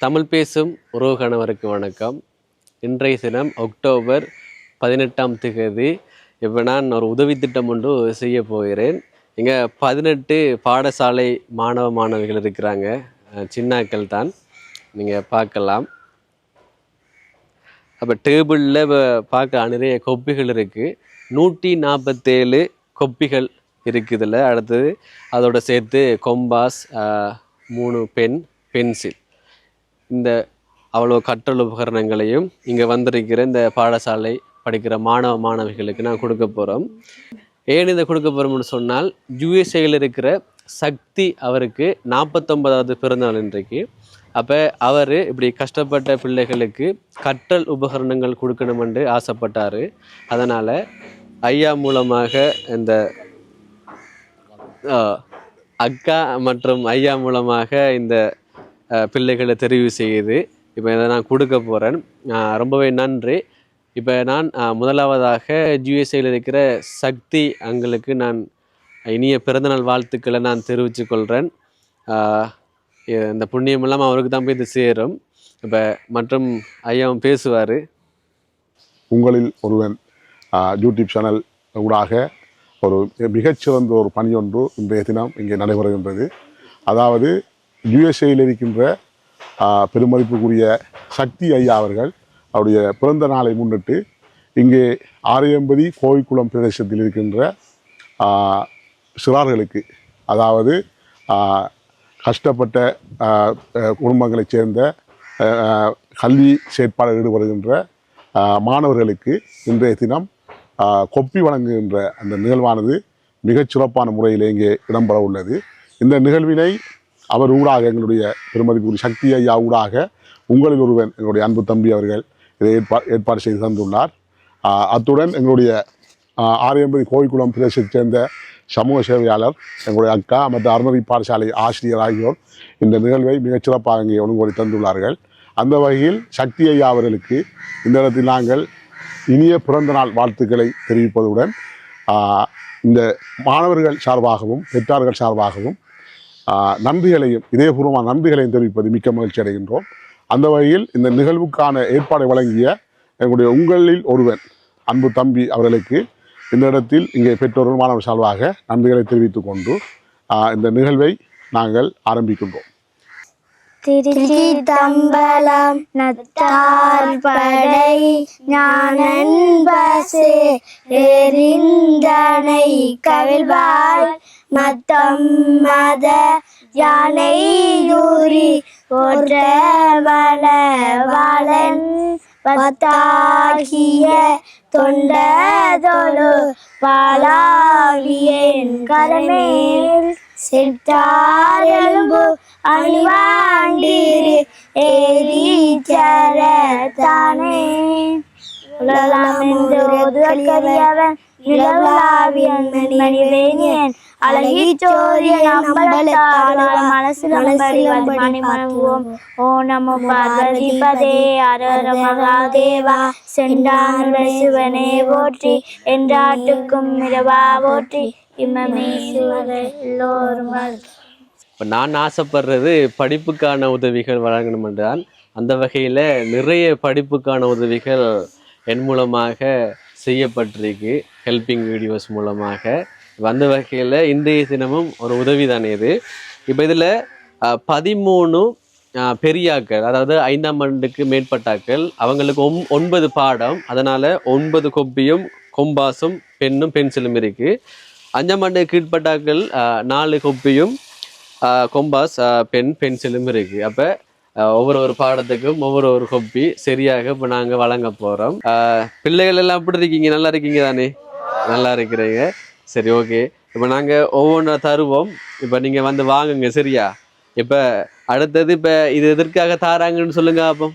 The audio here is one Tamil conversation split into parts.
தமிழ் பேசும் உறவுகணவருக்கு வணக்கம். இன்றைய தினம் அக்டோபர் 18ஆம் தேதி. இப்போ நான் ஒரு உதவி திட்டம் ஒன்று செய்ய போகிறேன். இங்கே 18 பாடசாலை மாணவிகள் இருக்கிறாங்க. சின்னாக்கள் தான், நீங்கள் பார்க்கலாம். அப்போ டேபிளில் பார்க்க நிறைய கொப்பிகள் இருக்குது. 147 கொப்பிகள் இருக்குதுல்ல. அடுத்தது அதோட சேர்த்து கொம்பாஸ், 3 பென்சில், இந்த அவ்வளோ கற்றல் உபகரணங்களையும் இங்கே வந்திருக்கிற இந்த பாடசாலை படிக்கிற மாணவிகளுக்கு நான் கொடுக்க போகிறோம். ஏன் இதை கொடுக்க போகிறோம்னு சொன்னால், யுஎஸ்ஏயில் இருக்கிற சக்தி அவருக்கு 49வது பிறந்தநாள் இன்றைக்கு. அப்போ அவர் இப்படி கஷ்டப்பட்ட பிள்ளைகளுக்கு கற்றல் உபகரணங்கள் கொடுக்கணுமென்று ஆசைப்பட்டார். அதனால் ஐயா மூலமாக இந்த அக்கா மற்றும் ஐயா மூலமாக இந்த பிள்ளைகளை தெரிவு செய்யுது. இப்போ இதை நான் கொடுக்க போகிறேன். ரொம்பவே நன்றி. இப்போ நான் முதலாவதாக யுஎஸ்ஏயில் இருக்கிற சக்தி அங்களுக்கு நான் இனிய பிறந்தநாள் வாழ்த்துக்களை நான் தெரிவித்து கொள்கிறேன். இந்த புண்ணியமெல்லாம் அவருக்கு தான் போய் இது சேரும். இப்போ மற்றும் ஐயாவும் பேசுவார். உங்களில் ஒருவன் யூடியூப் சேனல் ஊடாக ஒரு மிகச்சிறந்த ஒரு பணி ஒன்று இன்றைய தினம் இங்கே நடைபெறுகின்றது. அதாவது யுஎஸ்ஏயில் இருக்கின்ற பெருமதிப்புக்குரிய சக்தி ஐயா அவர்கள் அவருடைய பிறந்த நாளை முன்னிட்டு இங்கே ஆரியம்பதி கோவிக்குளம் பிரதேசத்தில் இருக்கின்ற சிறார்களுக்கு, அதாவது கஷ்டப்பட்ட குடும்பங்களைச் சேர்ந்த கல்வி செயற்பாடு ஈடுபடுகின்ற மாணவர்களுக்கு இன்றைய தினம் கொப்பி வழங்குகின்ற அந்த நிகழ்வானது மிகச்சிறப்பான முறையில் இங்கே இடம்பெற உள்ளது. இந்த நிகழ்வினை அவர் ஊடாக, எங்களுடைய பெருமதிப்புக்குரிய சக்தி ஐயா ஊடாக உங்களில் ஒருவன் எங்களுடைய அன்பு தம்பி அவர்கள் இதை ஏற்பாடு செய்து தந்துள்ளார். அத்துடன் எங்களுடைய ஆரியம்பதி கோவிக்குளம் பிரதேசத்தைச் சேர்ந்த சமூக சேவையாளர் எங்களுடைய அக்கா மற்றும் அறநெறி பாடசாலை ஆசிரியர் ஆகியோர் இந்த நிகழ்வை மிகச்சிறப்பாக இங்கே ஒழுங்குபடுத்தி தந்துள்ளார்கள். அந்த வகையில் சக்தி ஐயா அவர்களுக்கு இந்த இடத்தில் நாங்கள் இனிய பிறந்த நாள் வாழ்த்துக்களை தெரிவிப்பதுடன் இந்த மாணவர்கள் சார்பாகவும் பெற்றார்கள் சார்பாகவும் நன்றிகளையும், இதயபூர்வமான நன்றிகளையும் தெரிவிப்பது மிக்க மகிழ்ச்சி அடைகின்றோம். அந்த வகையில் இந்த நிகழ்வுக்கான ஏற்பாடை வழங்கிய எங்களுடைய உங்களில் ஒருவன் அன்பு தம்பி அவர்களுக்கு இந்த இடத்தில் இங்கே பெற்றோர்கள் மாணவர் சார்பாக நன்றிகளை தெரிவித்துக் கொண்டு இந்த நிகழ்வை நாங்கள் ஆரம்பிக்கின்றோம். திருச்சி தம்பலம் நத்தார் படை ஞானன் பசு எரிந்தனை கவிழ்வாய் மத்தம் மத யானை யூரி போன்ற வளவாளன் பத்தாகிய தொண்டதொழு பாலாவியன் கரமேல் செட்டார் எலும்பு அணிவாண்டிரு ஏரிச்சர தானே உலகமென்றோதுவன் நிலவுலாவியன் மணிவேணியன் அழகி சோரியன் அம்பலத்தாடுவ மனசிலம்படி மணங்குவோம். ஓ நமோ பார்வதிபதே அரர மகாதேவா சென்றானுடைய சிவனே போற்றி என்றாட்டுக்கும் இரவா போற்றி இம்மமே எல்லோரும். இப்போ நான் ஆசைப்படுறது படிப்புக்கான உதவிகள் வழங்கணும் என்றால், அந்த வகையில் நிறைய படிப்புக்கான உதவிகள் என் மூலமாக செய்யப்பட்டிருக்கு, ஹெல்பிங் வீடியோஸ் மூலமாக. அந்த வகையில் இன்றைய தினமும் ஒரு உதவி தானே இது. இப்போ இதில் 13 பெரியாக்கள், அதாவது 5ஆம் ஆண்டுக்கு மேற்பட்டாக்கள், அவங்களுக்கு 9 பாடம். அதனால் 9 கொப்பியும் கொம்பாஸும் பென்சிலும் இருக்குது. 5ஆம் ஆண்டு கீழ்பட்டாக்கள் 4 கொப்பியும் கொம்பாஸ் பென்சிலும் இருக்குது. அப்போ ஒவ்வொரு பாடத்துக்கும் ஒவ்வொரு கொப்பி சரியாக இப்போ நாங்கள் வழங்க போகிறோம். பிள்ளைகள் எல்லாம் எப்படி இருக்கீங்க? நல்லா இருக்கீங்க தானே? நல்லா இருக்கிறீங்க. சரி, ஓகே. இப்போ நாங்கள் ஒவ்வொன்றா தருவோம். இப்போ நீங்கள் வந்து வாங்குங்க, சரியா? இப்போ அடுத்தது இப்போ இது எதற்காக தாராங்கன்னு சொல்லுங்க அப்போ.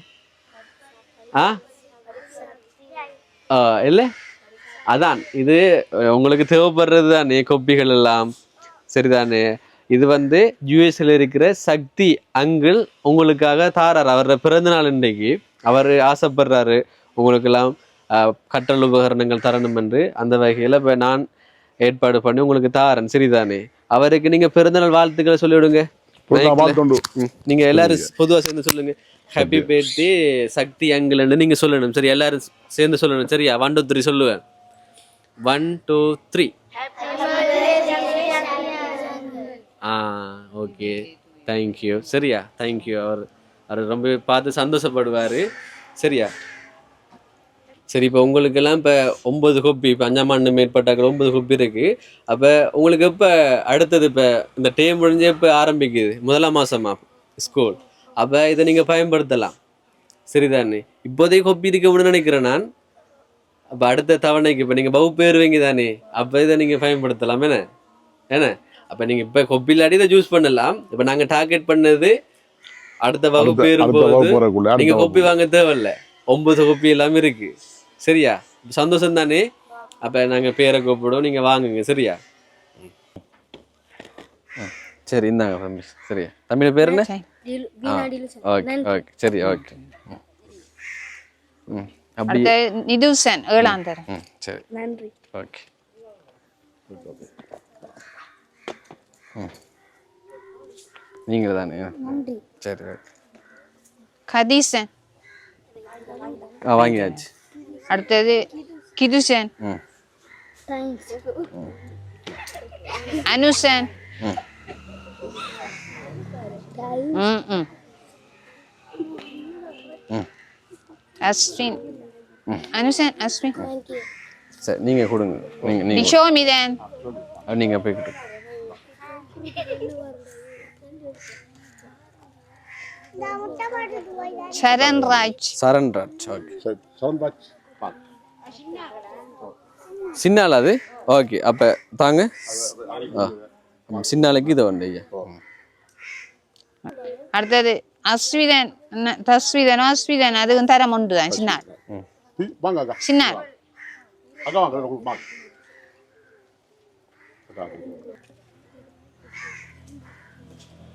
இல்லை, அதான் இது உங்களுக்கு தேவைப்படுறது தானே கொப்பிகள் எல்லாம், சரிதானே? இது வந்து யுஎஸ்ல இருக்கிற சக்தி அங்கிள் உங்களுக்காக தாரார். அவரோட பிறந்தநாள் இன்றைக்கு. அவர் ஆசைப்படுறாரு உங்களுக்கெல்லாம் கற்றல் உபகரணங்கள் தரணும் என்று. அந்த வகையில் இப்போ நான் ஏற்பாடு பண்ணி உங்களுக்கு தாரேன், சரிதானே? அவருக்கு நீங்கள் பிறந்தநாள் வாழ்த்துக்களை சொல்லிவிடுங்க. வாழ்த்துண்டு நீங்க எல்லாரும் பொதுவா சேர்ந்து சொல்லுங்க ஹாப்பி பர்த்டே சக்தி அங்கிள்னு நீங்க சொல்லணும் சரி எல்லாரும் சேர்ந்து சொல்லணும் சரியா 1 2 3 சொல்லுவேன் 1 2 3 ஓகே தேங்க்யூ சரியா தேங்க்யூ அவர் ரொம்ப பார்த்து சந்தோஷப்படுவார் சரியா சரி இப்போ உங்களுக்கெல்லாம் இப்போ 9 கோப்பி இப்போ 5ஆம் ஆண்டு மேற்பட்டாக்கள் 9 கோப்பி இருக்குது அப்போ உங்களுக்கு இப்போ அடுத்தது இப்போ இந்த டேம் முடிஞ்சு இப்போ ஆரம்பிக்குது 1ஆம் மாதமா ஸ்கூல் அப்போ இதை நீங்கள் பயன்படுத்தலாம் சரிதானே இப்போதைக்கு கோப்பி இருக்க நினைக்கிறேன் நான் அப்போ அடுத்த தவணைக்கு இப்போ நீங்கள் வகுப்பு ஏறுவீங்க தானே அப்போ இதை நீங்கள் பயன்படுத்தலாம் என்ன அப்போ நீங்கள் இப்போ கொப்பி இல்லாட்டி இதை சூஸ் பண்ணலாம் இப்போ நாங்கள் டார்கெட் பண்ணது அடுத்த வகுப்பு ஏறும்போது நீங்கள் கொப்பி வாங்க தேவையில்லை 9 கோப்பி எல்லாமே இருக்கு சரியா சந்தோஷம் தானே அப்போ நாங்கள் பேரை கூப்பிடுவோம் நீங்கள் வாங்குங்க சரியா சரி இந்தாங்க ரமேஷ் சரியா தமிழ் பேர் என்ன ஓகே ஓகே சரி ஓகே அப்படி நிதுசன் 7ஆம் தரம் சரி நன்றி ஓகே நீங்கள் தானே சரி ஓகே கதீசன் வாங்கியாச்சு அடுத்தது கிதுசன் அனுசன் அஸ்வின் அனுசன் அஸ்வின் சரி நீங்கள் கொடுங்க நீங்கள் நிஷோமிதன் நீங்கள் போய் கொடுங்க சரண்ராஜ் ஓகே சரண்ராஜ் சின்னால அது ஓகே அப்போ தாங்க சின்னாலுக்கு இதை வந்து ஐயா அடுத்தது அஸ்விதன் தஸ்விதன் அஸ்விதன் அதுவும் தரம் ஒன்று தான் சின்னார் சின்னார்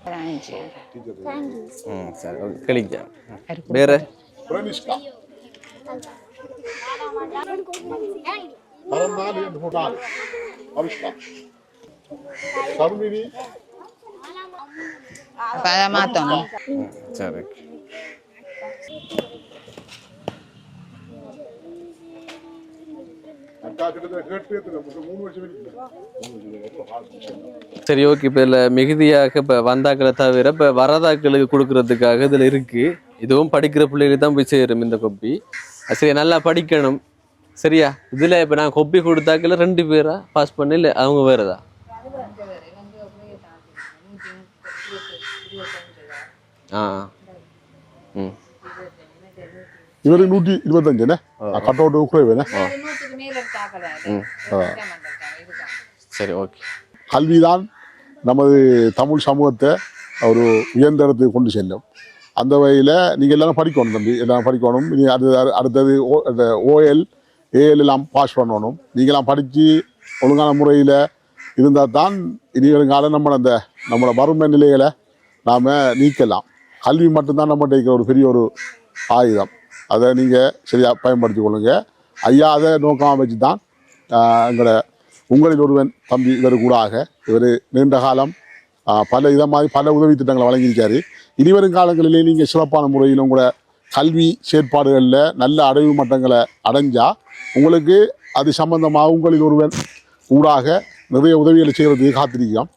சரி ஓகே கழிக்க வேற மாத்தணும் சரி சரி ஓகே இப்போ இதில் மிகுதியாக இப்போ வந்தாக்களை தவிர இப்போ வரதாக்களுக்கு கொடுக்கறதுக்காக இதில் இருக்குது இதுவும் படிக்கிற பிள்ளைகளுக்கு தான் போய் சேரும் இந்த கொப்பி சரி நல்லா படிக்கணும் சரியா இதில் இப்போ நான் கொப்பி கொடுத்தாக்கில் 2 பேரா பாஸ் பண்ண இல்லை அவங்க வேறதா இவருக்கு 125 கட் அவுட் குறைவேண்ணே சரி ஓகே கல்விதான் நமது தமிழ் சமூகத்தை ஒரு உயர்ந்த இடத்துக்கு கொண்டு செல்லும் அந்த வகையில் நீங்கள் எல்லாரும் படிக்கணும் தம்பி எல்லாம் படிக்கணும் நீ அடுத்தது ஓஎல் ஏஎல் எல்லாம் பாஸ் பண்ணணும் நீங்களாம் படித்து ஒழுங்கான முறையில் இருந்தால் தான் இனி வருங்காலம் நம்மளோட வறுமை நிலைகளை நாம் நீக்கலாம் கல்வி மட்டும்தான் நம்மகிட்ட இருக்கிற ஒரு பெரிய ஒரு ஆயுதம் அதை நீங்கள் சரியாக பயன்படுத்தி கொள்ளுங்க ஐயா அதை நோக்கமாக வச்சு தான் உங்களில் ஒருவன் தம்பி இவர் கூடாக இவர் நீண்ட காலம் பல பல உதவி திட்டங்களை வழங்கியிருக்காரு இனிவரும் காலங்களிலே நீங்கள் சிறப்பான முறையில் உங்களோட கல்வி செயற்பாடுகளில் நல்ல அடைவு மட்டங்களை அடைஞ்சால் உங்களுக்கு அது சம்பந்தமாக உங்களில் ஒருவன் ஊடாக நிறைய உதவிகளை செய்கிறதுக்கு காத்திருக்கிறோம்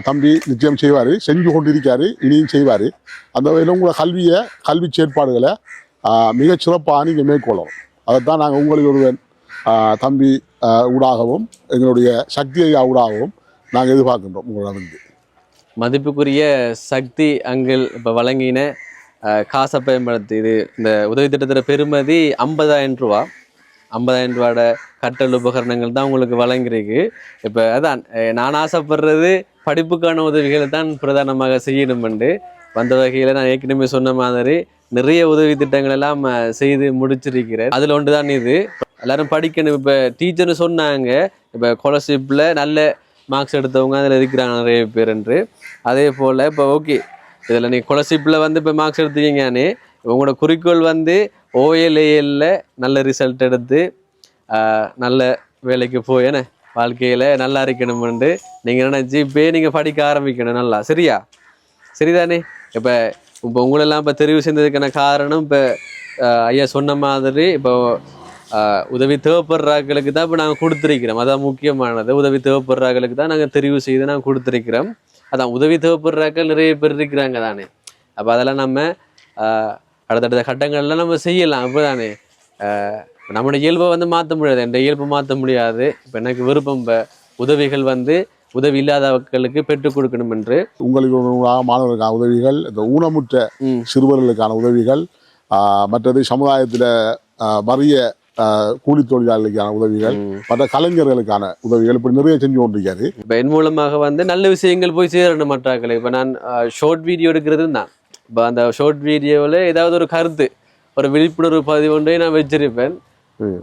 தம்பி நிச்சயம் செய்வார் செஞ்சு கொண்டிருக்காரு இனியும் செய்வார் அந்த வகையில் உங்களோட கல்வி செயற்பாடுகளை மிகச் சிறப்பாக நீங்கள் மேற்கொள்ளணும் அதைத்தான் நாங்கள் உங்களில் ஒருவன் தம்பி ஊடாகவும் எங்களுடைய சக்தி ஐயா ஊடாகவும் நாங்கள் எதிர்பார்க்கின்றோம் உங்களிடமிருந்து மதிப்புக்குரிய சக்தி அங்கிள் இப்போ வழங்கின காசை பயன்படுத்தி இது இந்த உதவி திட்டத்தில் பெறுமதி 50,000 ரூபா 50,000 ரூபாயோட கற்றல் உபகரணங்கள் தான் உங்களுக்கு வழங்கியிருக்கு இப்போ அதான் நான் ஆசைப்படுறது படிப்புக்கான உதவிகளை தான் பிரதானமாக செய்யணுமெண்டு வந்த வகையில் நான் ஏற்கனவே சொன்ன மாதிரி நிறைய உதவி திட்டங்கள் எல்லாம் செய்து முடிச்சிருக்கிறேன் அதில் ஒன்று தான் இது எல்லாரும் படிக்கணும் இப்போ டீச்சர்னு சொன்னாங்க இப்போ ஸ்காலர்ஷிப்பில் நல்ல மார்க்ஸ் எடுத்தவங்க அதில் இருக்கிறாங்க நிறைய பேர் என்று அதே போல் இப்போ ஓகே இதில் நீங்கள் ஸ்காலர்ஷிப்பில் வந்து இப்போ மார்க்ஸ் எடுத்துக்கிங்கன்னு உங்களோட குறிக்கோள் வந்து ஓஎல்ஏஎல்ல நல்ல ரிசல்ட் எடுத்து நல்ல வேலைக்கு போய் என்ன வாழ்க்கையில் நல்லா இருக்கணும்னு நீங்கள் நினச்சி இப்போ நீங்கள் படிக்க ஆரம்பிக்கணும் நல்லா சரியா சரிதானே? இப்போ உங்களெல்லாம் இப்போ தெரிவு செய்ததுக்கான காரணம் இப்போ ஐயா சொன்ன மாதிரி இப்போ உதவி தேவைப்படுறாக்களுக்கு தான் இப்போ நாங்கள் கொடுத்துருக்கிறோம். அதான் முக்கியமானது. உதவி தேவைப்படுறாக்களுக்கு தான் நாங்கள் தெரிவு செய்து நாங்கள் கொடுத்துருக்கிறோம். அதான் உதவி தேவைப்படுறாக்கள் நிறைய பேர் இருக்கிறாங்க தானே. அப்போ அதெல்லாம் நம்ம அடுத்தடுத்த கட்டங்கள்லாம் நம்ம செய்யலாம். அப்போ தானே நம்மளோட இயல்பை வந்து மாற்ற முடியாது. என் இயல்பை மாற்ற முடியாது. இப்போ எனக்கு விருப்பம் இப்போ உதவிகள் வந்து உதவி இல்லாதவர்களுக்கு பெற்றுக் கொடுக்கணும் என்று. உங்களுக்கு மாணவர்களுக்கான உதவிகள், இந்த ஊனமுற்ற சிறுவர்களுக்கான உதவிகள், மற்றது சமுதாயத்தில் வறிய கூலி தொழிலாளர்களுக்கான உதவிகள், மற்ற கலைஞர்களுக்கான உதவிகள், இப்படி நிறைய செஞ்சு கொண்டிருக்காரு. இப்போ என் மூலமாக வந்து நல்ல விஷயங்கள் போய் சேரணும் மற்றாக்களை. இப்போ நான் ஷார்ட் வீடியோ எடுக்கிறது தான். இப்போ அந்த ஷார்ட் வீடியோவில் ஏதாவது ஒரு கருத்து, ஒரு விழிப்புணர்வு பதிவு ஒன்றை நான் வச்சிருப்பேன்.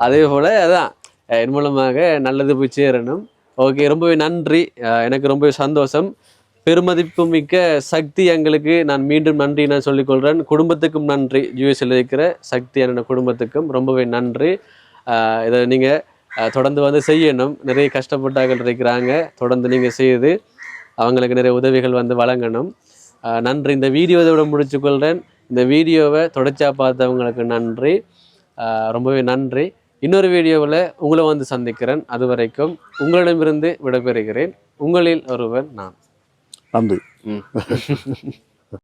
அதே போல் அதான் என் மூலமாக நல்லது போய் சேரணும். ஓகே, ரொம்பவே நன்றி. எனக்கு ரொம்பவே சந்தோஷம். பெருமதிப்பு மிக்க சக்தி எங்களுக்கு நான் மீண்டும் நன்றி நான் சொல்லிக்கொள்கிறேன். குடும்பத்துக்கும் நன்றி. யூஎஸ்ல இருக்கிற சக்தியான குடும்பத்துக்கும் ரொம்பவே நன்றி. இதை நீங்கள் தொடர்ந்து வந்து செய்யணும். நிறைய கஷ்டப்பட்டார்கள் இருக்கிறாங்க. தொடர்ந்து நீங்கள் செய்து அவங்களுக்கு நிறைய உதவிகள் வந்து வழங்கணும். நன்றி. இந்த வீடியோவோட முடிச்சுக்கொள்கிறேன். இந்த வீடியோவை தொடர்ச்சியாக பார்த்தவங்களுக்கு நன்றி. ரொம்பவே நன்றி. இன்னொரு வீடியோவில் உங்களை வந்து சந்திக்கிறேன். அது வரைக்கும் உங்களிடமிருந்து விடைபெறுகிறேன். உங்களில் ஒருவன் நான். நன்றி.